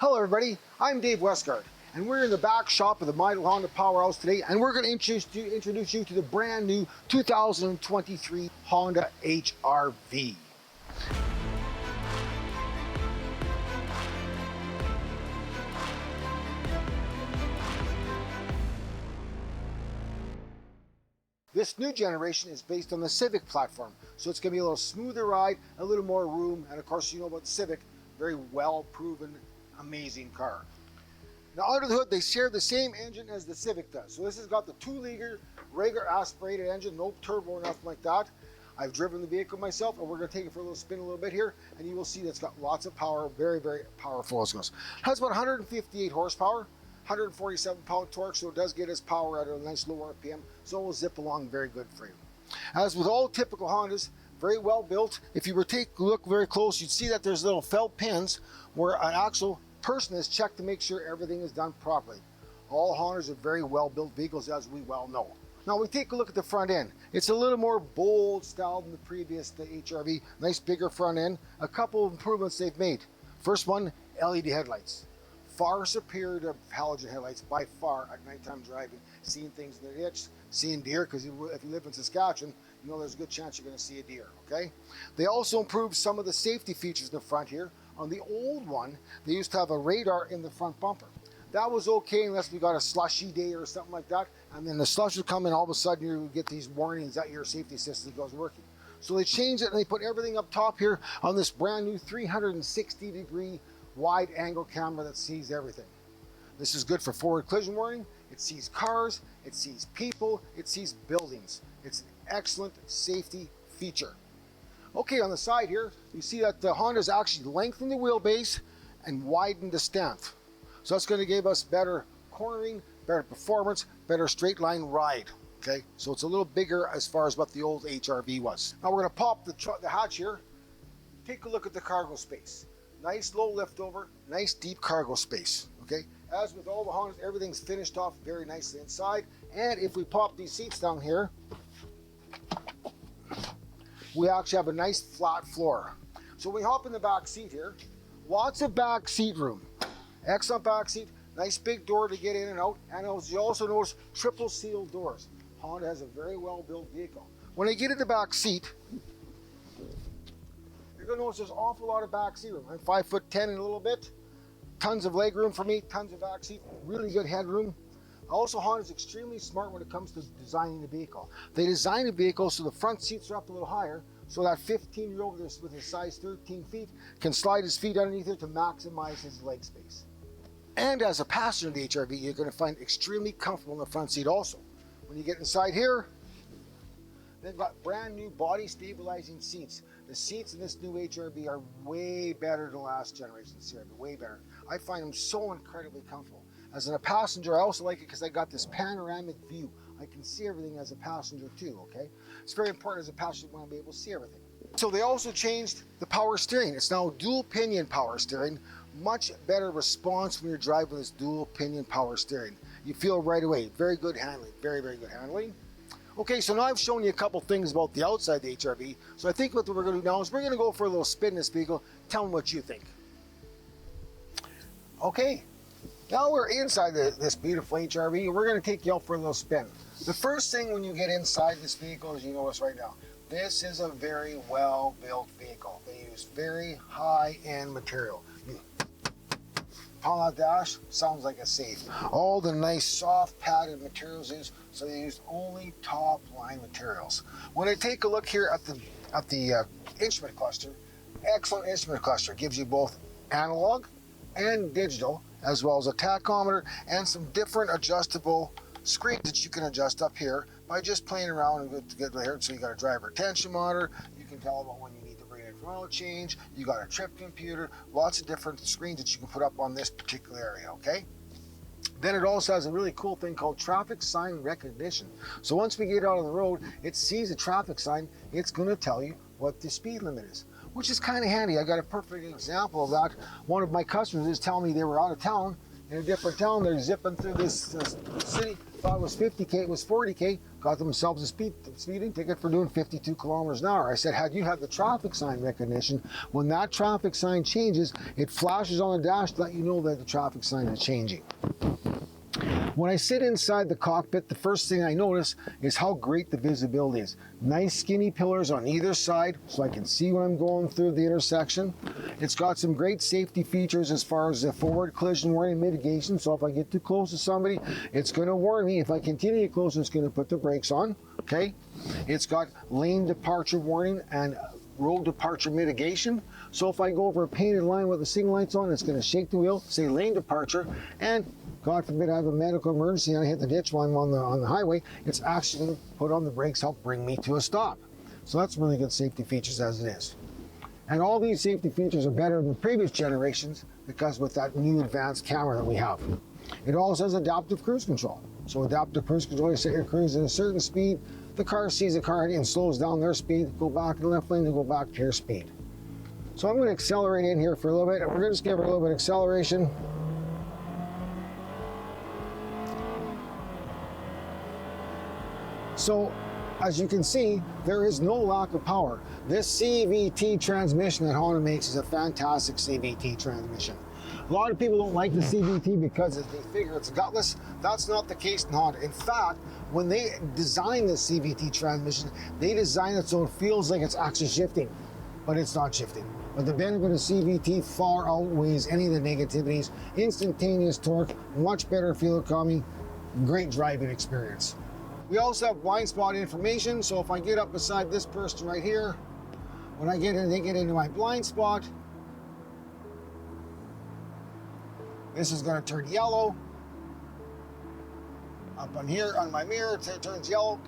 Hello everybody, I'm Dave Westgard, and we're in the back shop of the Meidl Honda Powerhouse today, and we're going to introduce you to the brand new 2023 Honda HR-V. This new generation is based on the Civic platform, so it's going to be a little smoother ride, a little more room, and of course you know about Civic, very well proven, amazing car. Now under the hood they share the same engine as the Civic does. So this has got the 2-liter regular aspirated engine, no turbo or nothing like that. I've driven the vehicle myself and we're going to take it for a little spin a little bit here, and you will see that's got lots of power, very powerful as it goes. Has about 158 horsepower, 147 pound torque, so it does get its power at a nice low RPM, so it will zip along very good for you. As with all typical Hondas, very well built. If you were to look very close, you'd see that there's little felt pins where an actual person has checked to make sure everything is done properly. All Hondas are very well built vehicles, as we well know. Now we take a look at the front end. It's a little more bold style than the previous, the HR-V. Nice bigger front end. A couple of improvements they've made. First one, LED headlights. Far superior to halogen headlights by far at nighttime driving, seeing things in the ditch, seeing deer, because if you live in Saskatchewan, you know there's a good chance you're going to see a deer, okay? They also improved some of the safety features in the front here. On the old one, they used to have a radar in the front bumper. That was okay unless we got a slushy day or something like that, and then the slush would come and all of a sudden you would get these warnings that your safety system goes working. So they changed it and they put everything up top here on this brand new 360-degree wide angle camera that sees everything. This is good for forward collision warning. It sees cars, it sees people, it sees buildings. It's an excellent safety feature. Okay, on the side here, you see that the Honda's actually lengthened the wheelbase and widened the stance. So that's going to give us better cornering, better performance, better straight line ride. Okay, so it's a little bigger as far as what the old HR-V was. Now we're going to pop the hatch here. Take a look at the cargo space. Nice low liftover, nice deep cargo space, okay? As with all the Hondas, everything's finished off very nicely inside. And if we pop these seats down here, we actually have a nice flat floor. So we hop in the back seat here, lots of back seat room. Excellent back seat, nice big door to get in and out. And as you also notice, triple sealed doors. Honda has a very well built vehicle. When I get in the back seat, you're going to notice there's an awful lot of back seat room. I'm 5'10" in a little bit. Tons of leg room for me, tons of back seat, really good headroom. Also, Honda's extremely smart when it comes to designing the vehicle. They designed the vehicle so the front seats are up a little higher, so that 15-year-old with a size 13 feet can slide his feet underneath it to maximize his leg space. And as a passenger in the HR-V, you're going to find extremely comfortable in the front seat also. When you get inside here, they've got brand new body stabilizing seats. The seats in this new HR-V are way better than the last generation CR-V, way better. I find them so incredibly comfortable. As a passenger, I also like it because I got this panoramic view. I can see everything as a passenger too, okay? It's very important as a passenger to want to be able to see everything. So they also changed the power steering. It's now dual pinion power steering. Much better response when you're driving this dual pinion power steering. You feel right away, very good handling, very good handling. Okay, so now I've shown you a couple things about the outside of the HR-V. So I think what we're going to do now is we're going to go for a little spin in this vehicle. Tell me what you think. Okay, now we're inside this beautiful HR-V. We're going to take you out for a little spin. The first thing when you get inside this vehicle, as you notice right now, this is a very well-built vehicle. They use very high-end material. On that dash, sounds like a safe. All the nice soft padded materials used, so they use only top line materials. When I take a look here at the instrument cluster, excellent instrument cluster. Gives you both analog and digital, as well as a tachometer and some different adjustable screens that you can adjust up here by just playing around and get here. So you got a driver attention monitor, you can tell about when you need to bring in for oil change, you got a trip computer, lots of different screens that you can put up on this particular area, okay? Then it also has a really cool thing called traffic sign recognition. So once we get out on the road, it sees a traffic sign, it's going to tell you what the speed limit is, which is kind of handy. I got a perfect example of that. One of my customers is telling me they were out of town, in a different town. They're zipping through this city, thought it was 50K, it was 40K, got themselves a speeding ticket for doing 52 kilometers an hour. I said, had you had the traffic sign recognition, when that traffic sign changes, it flashes on the dash to let you know that the traffic sign is changing. When I sit inside the cockpit, the first thing I notice is how great the visibility is. Nice skinny pillars on either side so I can see when I'm going through the intersection. It's got some great safety features as far as the forward collision warning mitigation. So if I get too close to somebody, it's going to warn me. If I continue close, it's going to put the brakes on. Okay. It's got lane departure warning and road departure mitigation. So if I go over a painted line with the signal lights on, it's going to shake the wheel, say lane departure, and God forbid I have a medical emergency and I hit the ditch while I'm on the highway, it's actually going to put on the brakes, help bring me to a stop. So that's really good safety features as it is. And all these safety features are better than previous generations because with that new advanced camera that we have. It also has adaptive cruise control. So adaptive cruise control, you set your cruise at a certain speed, the car sees the car and slows down their speed, go back to the left lane and go back to your speed. So I'm going to accelerate in here for a little bit. We're going to just give her a little bit of acceleration. So, as you can see, there is no lack of power. This CVT transmission that Honda makes is a fantastic CVT transmission. A lot of people don't like the CVT because they figure it's gutless. That's not the case in Honda. In fact, when they designed the CVT transmission, they designed it so it feels like it's actually shifting, but it's not shifting. But the benefit of CVT far outweighs any of the negativities. Instantaneous torque, much better fuel economy, great driving experience. We also have blind spot information, so if I get up beside this person right here, when I get in, they get into my blind spot, this is going to turn yellow. Up on here, on my mirror, it turns yellow.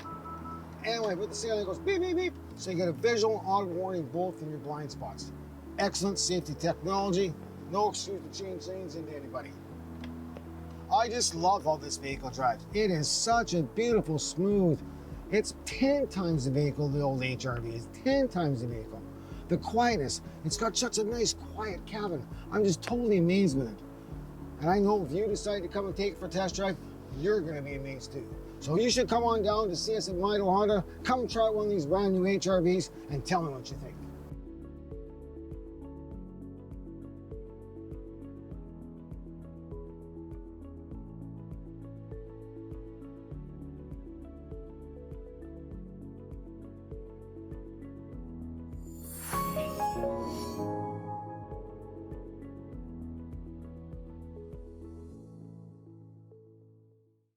And when I put the signal, it goes beep, beep, beep. So you get a visual auto warning both in your blind spots. Excellent safety technology. No excuse to change lanes into anybody. I just love how this vehicle drives. It is such a beautiful, smooth. It's 10 times the vehicle the old HRV is, 10 times the vehicle. The quietness, it's got such a nice, quiet cabin. I'm just totally amazed with it. And I know if you decide to come and take it for a test drive, you're gonna be amazed too. So you should come on down to see us at Meidl Honda. Come try one of these brand new HRVs and tell me what you think.